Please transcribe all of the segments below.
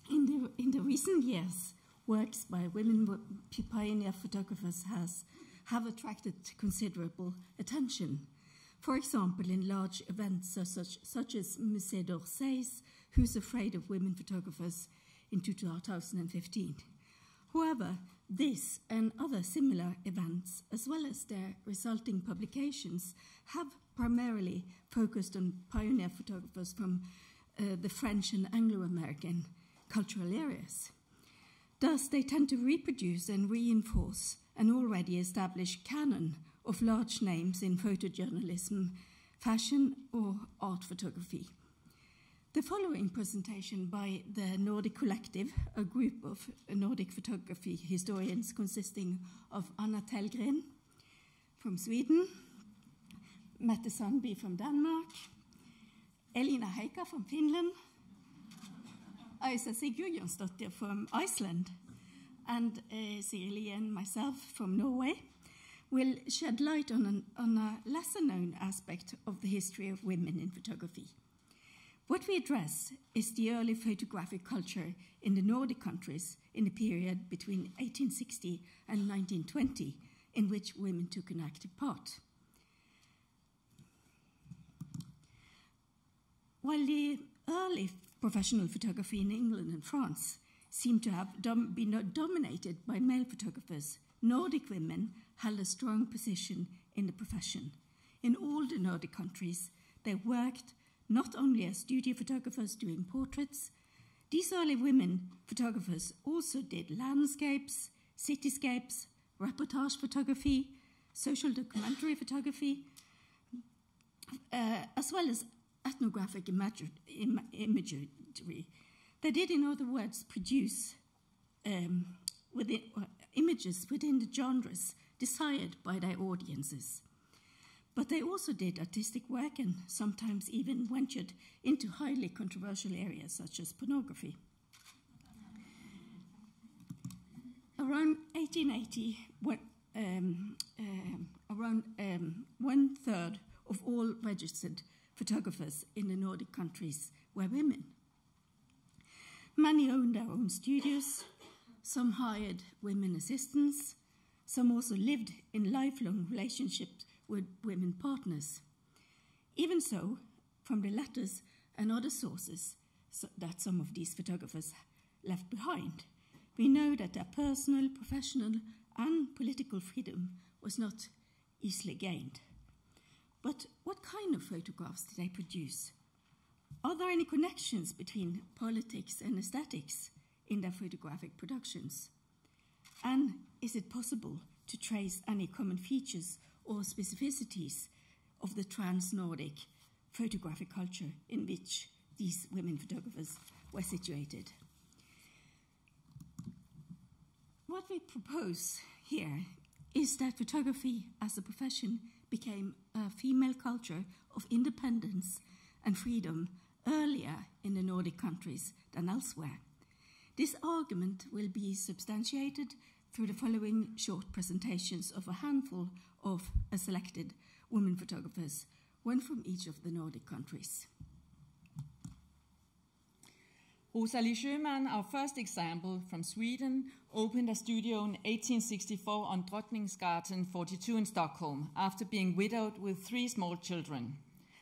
in the recent years, works by women pioneer photographers have attracted considerable attention. For example, in large events such as Musée d'Orsay's Who's Afraid of Women Photographers in 2015. However, this and other similar events, as well as their resulting publications, have primarily focused on pioneer photographers from the French and Anglo-American cultural areas. Thus, they tend to reproduce and reinforce an already established canon of large names in photojournalism, fashion, or art photography. The following presentation by the Nordic Collective, a group of Nordic photography historians consisting of Anna Tellgren from Sweden, Mette Sandbye from Denmark, Elina Heikka from Finland, Sigurjónsdóttir from Iceland, and Sigrid, Lien, myself from Norway, will shed light on a lesser-known aspect of the history of women in photography. What we address is the early photographic culture in the Nordic countries in the period between 1860 and 1920, in which women took an active part. While the early professional photography in England and France seemed to have been dominated by male photographers, Nordic women held a strong position in the profession. In all the Nordic countries, they worked not only as studio photographers doing portraits. These early women photographers also did landscapes, cityscapes, reportage photography, social documentary photography, as well as ethnographic imagery. They did, in other words, produce images within the genres desired by their audiences. But they also did artistic work and sometimes even ventured into highly controversial areas such as pornography. Around 1880, around 1/3 of all registered photographers in the Nordic countries were women. Many owned their own studios, some hired women assistants, some also lived in lifelong relationships with women partners. Even so, from the letters and other sources that some of these photographers left behind, we know that their personal, professional, and political freedom was not easily gained. But what kind of photographs did they produce? Are there any connections between politics and aesthetics in their photographic productions? And is it possible to trace any common features or specificities of the trans-Nordic photographic culture in which these women photographers were situated? What we propose here is that photography as a profession became a female culture of independence and freedom earlier in the Nordic countries than elsewhere. This argument will be substantiated through the following short presentations of a handful of selected women photographers, one from each of the Nordic countries. Rosalie Sjöman, our first example from Sweden, opened a studio in 1864 on Drottningsgatan 42 in Stockholm after being widowed with 3 small children.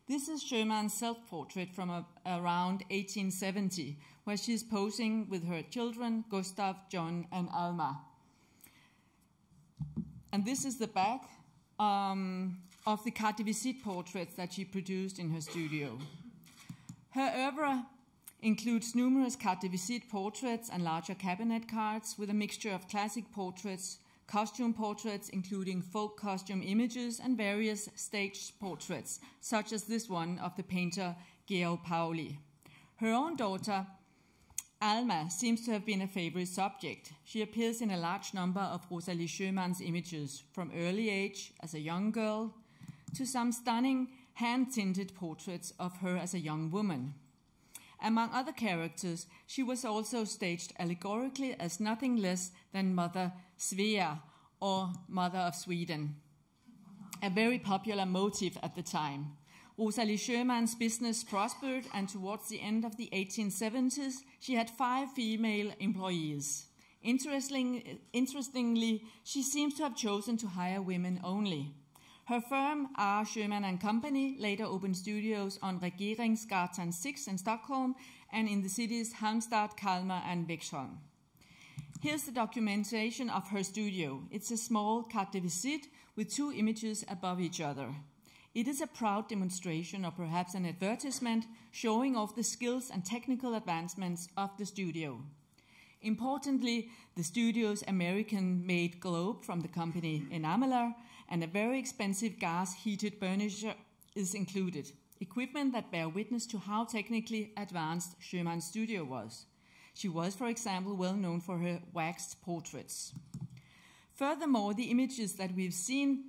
This is Sjöman's self-portrait from around 1870, where she is posing with her children, Gustav, John, and Alma. And this is the back of the carte de visite portraits that she produced in her studio. Her oeuvre includes numerous carte de visite portraits and larger cabinet cards with a mixture of classic portraits, costume portraits including folk costume images, and various staged portraits, such as this one of the painter Georg Pauli. Her own daughter, Alma, seems to have been a favorite subject. She appears in a large number of Rosalie Sjöman's images, from early age as a young girl to some stunning hand-tinted portraits of her as a young woman. Among other characters, she was also staged allegorically as nothing less than Mother Svea, or Mother of Sweden, a very popular motif at the time. Rosalie Sjöman's business prospered, and towards the end of the 1870s, she had 5 female employees. Interestingly, she seems to have chosen to hire women only. Her firm, R. Sjöman and Company, later opened studios on Regeringsgatan 6 in Stockholm and in the cities Halmstad, Kalmar, and Växjö. Here's the documentation of her studio. It's a small carte de visite with 2 images above each other. It is a proud demonstration, or perhaps an advertisement, showing off the skills and technical advancements of the studio. Importantly, the studio's American-made globe from the company Enameler and a very expensive gas-heated burnisher is included, equipment that bear witness to how technically advanced Sjöman's studio was. She was, for example, well known for her waxed portraits. Furthermore, the images that we've seen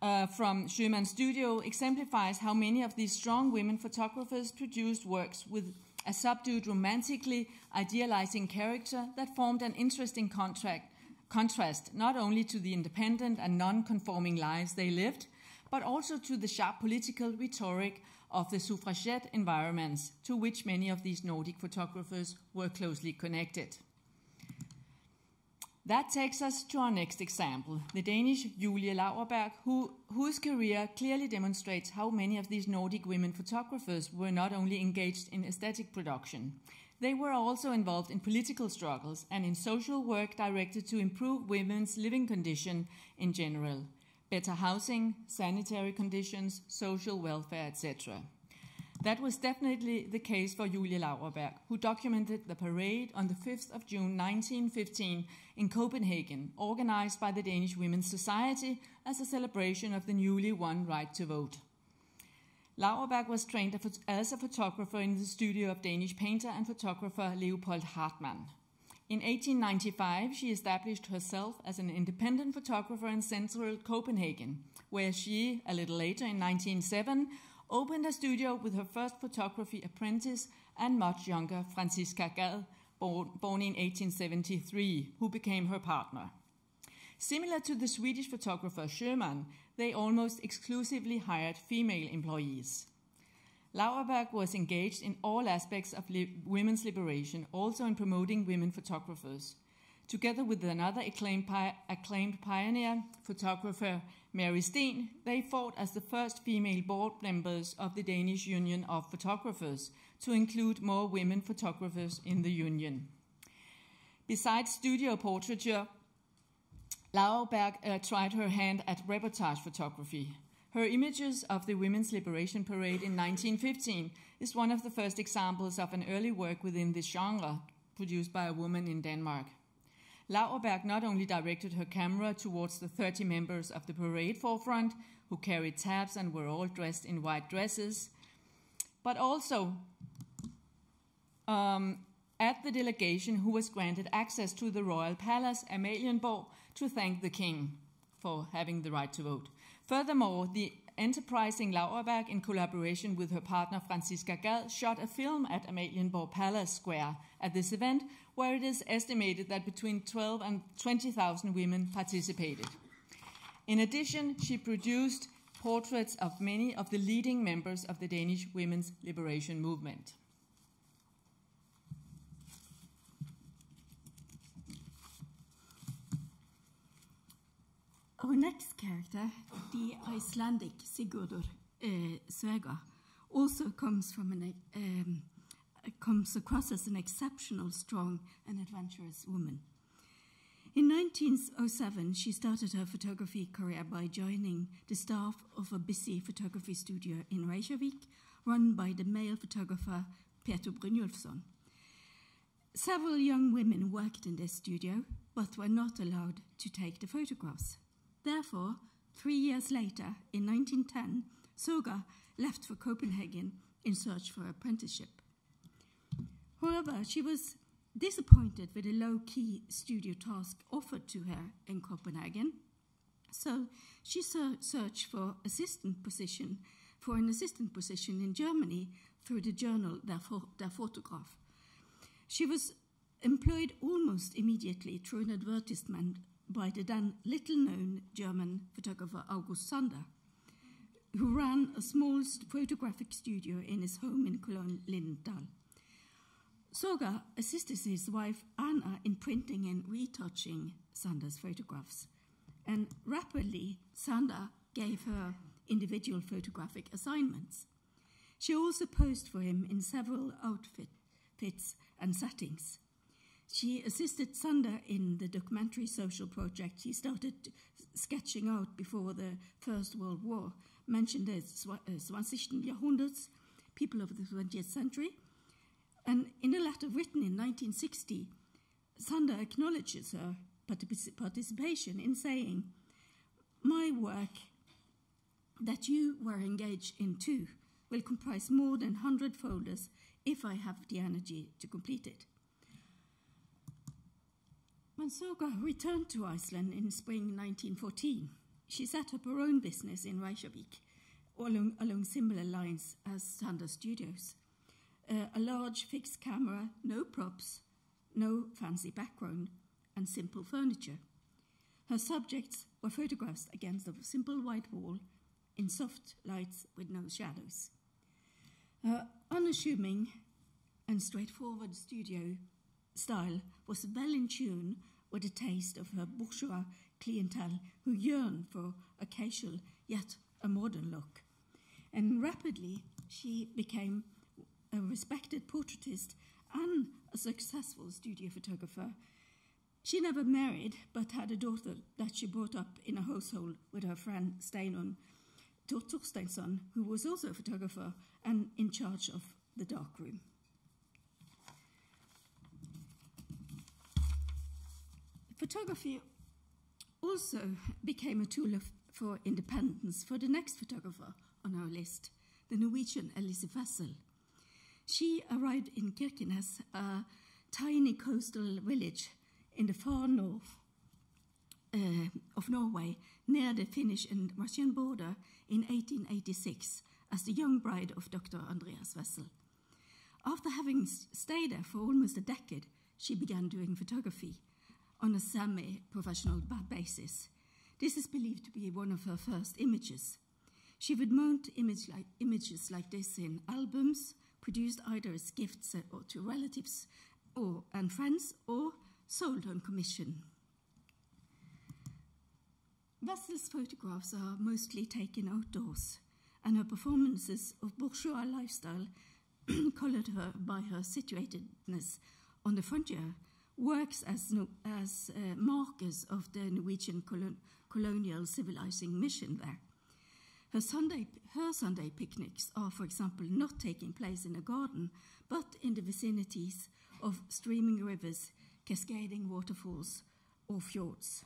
from Sjöman's studio exemplifies how many of these strong women photographers produced works with a subdued, romantically idealizing character that formed an interesting contrast not only to the independent and non-conforming lives they lived, but also to the sharp political rhetoric of the suffragette environments to which many of these Nordic photographers were closely connected. That takes us to our next example, the Danish Julie Laurberg, whose career clearly demonstrates how many of these Nordic women photographers were not only engaged in aesthetic production, they were also involved in political struggles and in social work directed to improve women's living condition in general, better housing, sanitary conditions, social welfare, etc. That was definitely the case for Julie Laurberg, who documented the parade on the 5th of June 1915 in Copenhagen, organized by the Danish Women's Society as a celebration of the newly won right to vote. Laurberg was trained as a photographer in the studio of Danish painter and photographer Leopold Hartmann. In 1895, she established herself as an independent photographer in central Copenhagen, where she, a little later in 1907, opened a studio with her first photography apprentice and much younger Franziska Gad, born in 1873, who became her partner. Similar to the Swedish photographer Sjöman, they almost exclusively hired female employees. Laurberg was engaged in all aspects of women's liberation, also in promoting women photographers. Together with another acclaimed pioneer, photographer Mary Steen, they fought as the first female board members of the Danish Union of Photographers to include more women photographers in the union. Besides studio portraiture, Laurberg tried her hand at reportage photography. Her images of the Women's Liberation Parade in 1915 is one of the first examples of an early work within this genre, produced by a woman in Denmark. Laurberg not only directed her camera towards the 30 members of the parade forefront, who carried tabs and were all dressed in white dresses, but also at the delegation who was granted access to the royal palace, Amalienborg, to thank the king for having the right to vote. Furthermore, the enterprising Laurberg, in collaboration with her partner Franziska Gad, shot a film at Amalienborg Palace Square at this event, where it is estimated that between 12 and 20,000 women participated. In addition, she produced portraits of many of the leading members of the Danish women's liberation movement. Our next character, the Icelandic Sigurdur Söga, also comes across as an exceptional, strong, and adventurous woman. In 1907, she started her photography career by joining the staff of a busy photography studio in Reykjavik, run by the male photographer Peter Brynjolfsson. Several young women worked in this studio, but were not allowed to take the photographs. Therefore, 3 years later, in 1910, Söga left for Copenhagen in search for apprenticeship. However, she was disappointed with the low-key studio task offered to her in Copenhagen, so she searched for an assistant position in Germany through the journal Der Fotograf. She was employed almost immediately through an advertisement by the then little-known German photographer August Sander. who ran a small photographic studio in his home in Cologne, Lindal. Soga assisted his wife Anna in printing and retouching Sanda's photographs. And rapidly, Sanda gave her individual photographic assignments. She also posed for him in several outfits and settings. She assisted Sanda in the documentary social project he started sketching out before the First World War, mentioned as 20. Jahrhunderts, people of the 20th century. And in a letter written in 1960, Sanda acknowledges her participation in saying, "My work that you were engaged in too will comprise more than 100 folders if I have the energy to complete it." When Soga returned to Iceland in spring 1914, she set up her own business in Reykjavik, along similar lines as Sanda's studios. A large fixed camera, no props, no fancy background, and simple furniture. Her subjects were photographs against a simple white wall in soft lights with no shadows. Her unassuming and straightforward studio style was well in tune with the taste of her bourgeois clientele who yearned for a casual yet a modern look. And rapidly she became a respected portraitist and a successful studio photographer. She never married, but had a daughter that she brought up in a household with her friend Steinon Torsteinsson, who was also a photographer and in charge of the darkroom. Photography also became a tool for independence for the next photographer on our list, the Norwegian Elise Wessel. She arrived in Kirkenes, a tiny coastal village in the far north of Norway, near the Finnish and Russian border in 1886, as the young bride of Dr. Andreas Wessel. After having stayed there for almost a decade, she began doing photography on a semi-professional basis. This is believed to be one of her first images. She would mount images like this in albums, produced either as gifts to relatives and friends, or sold on commission. Wessel's photographs are mostly taken outdoors, and her performances of bourgeois lifestyle, colored her by her situatedness on the frontier, works as markers of the Norwegian colonial civilizing mission there. Her Sunday picnics are, for example, not taking place in a garden, but in the vicinities of streaming rivers, cascading waterfalls, or fjords.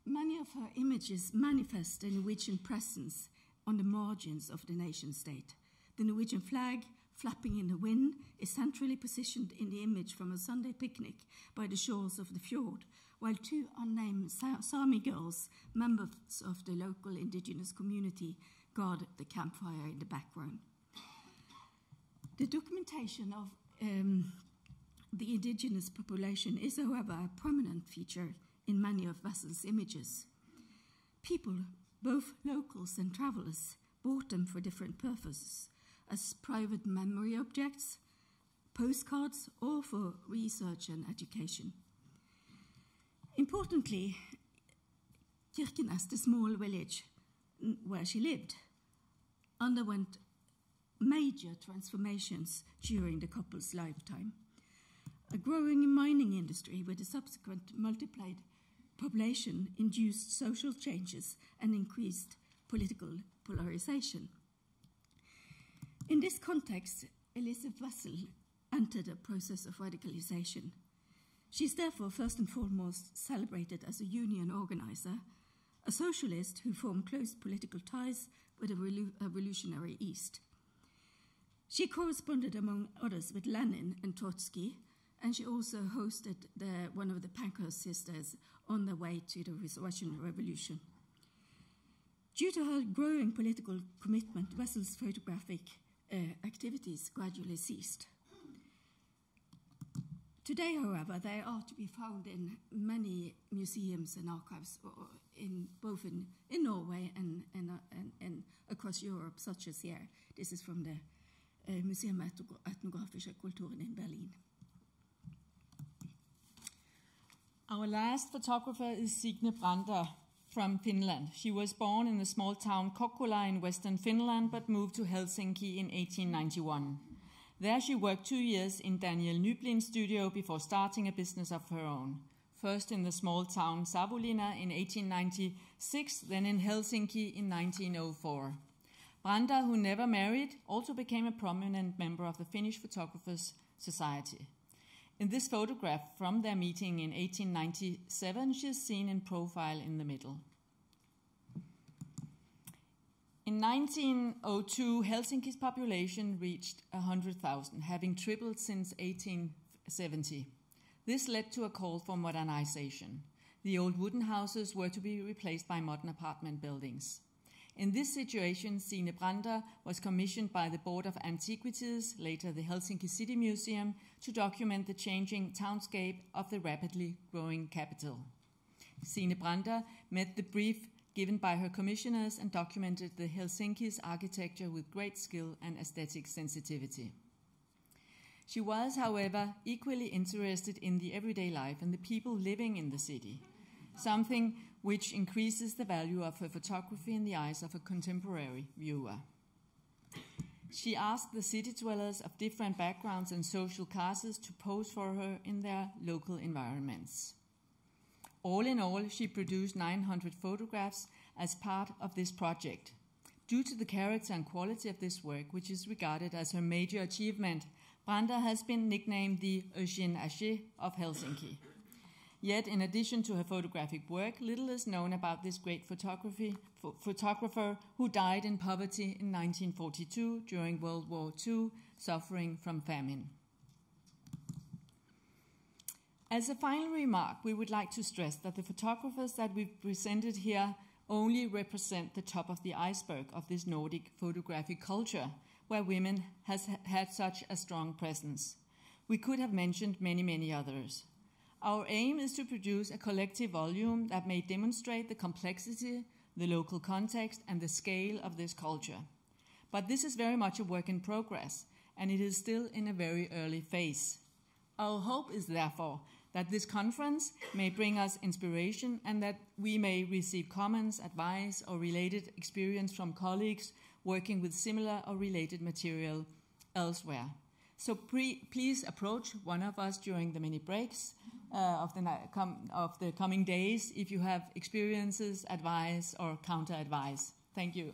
Many of her images manifest the Norwegian presence on the margins of the nation state. The Norwegian flag, flapping in the wind, is centrally positioned in the image from a Sunday picnic by the shores of the fjord, while two unnamed Sami girls, members of the local indigenous community, guard the campfire in the background. The documentation of the indigenous population is, however, a prominent feature in many of Wessel's images. People, both locals and travelers, bought them for different purposes, as private memory objects, postcards, or for research and education. Importantly, Kirkenes, the small village where she lived, underwent major transformations during the couple's lifetime. A growing mining industry with a subsequent multiplied population induced social changes and increased political polarization. In this context, Elise Wessel entered a process of radicalization. She is therefore first and foremost celebrated as a union organizer, a socialist who formed close political ties with the revolutionary East. She corresponded, among others, with Lenin and Trotsky, and she also hosted one of the Pankhurst sisters on their way to the Russian Revolution. Due to her growing political commitment, Wessel's photographic activities gradually ceased. Today, however, they are to be found in many museums and archives both in Norway and across Europe, such as here. This is from the Museum Etnographischer Kulturen in Berlin. Our last photographer is Signe Brander from Finland. She was born in the small town Kokkola in western Finland, but moved to Helsinki in 1891. There she worked 2 years in Daniel Nyblin's studio before starting a business of her own. First in the small town Savonlinna in 1896, then in Helsinki in 1904. Brander, who never married, also became a prominent member of the Finnish Photographers Society. In this photograph from their meeting in 1897, she is seen in profile in the middle. In 1902, Helsinki's population reached 100,000, having tripled since 1870. This led to a call for modernization. The old wooden houses were to be replaced by modern apartment buildings. In this situation, Signe Brander was commissioned by the Board of Antiquities, later the Helsinki City Museum, to document the changing townscape of the rapidly growing capital. Signe Brander met the brief given by her commissioners and documented the Helsinki's architecture with great skill and aesthetic sensitivity. She was, however, equally interested in the everyday life and the people living in the city, something which increases the value of her photography in the eyes of a contemporary viewer. She asked the city dwellers of different backgrounds and social classes to pose for her in their local environments. All in all, she produced 900 photographs as part of this project. Due to the character and quality of this work, which is regarded as her major achievement, Brander has been nicknamed the Eugène Haché of Helsinki. Yet, in addition to her photographic work, little is known about this great photographer who died in poverty in 1942 during World War II, suffering from famine. As a final remark, we would like to stress that the photographers that we've presented here only represent the top of the iceberg of this Nordic photographic culture, where women has had such a strong presence. We could have mentioned many, many others. Our aim is to produce a collective volume that may demonstrate the complexity, the local context, and the scale of this culture. But this is very much a work in progress, and it is still in a very early phase. Our hope is therefore that this conference may bring us inspiration and that we may receive comments, advice, or related experience from colleagues working with similar or related material elsewhere. So please approach one of us during the mini breaks of the coming days if you have experiences, advice, or counter-advice. Thank you.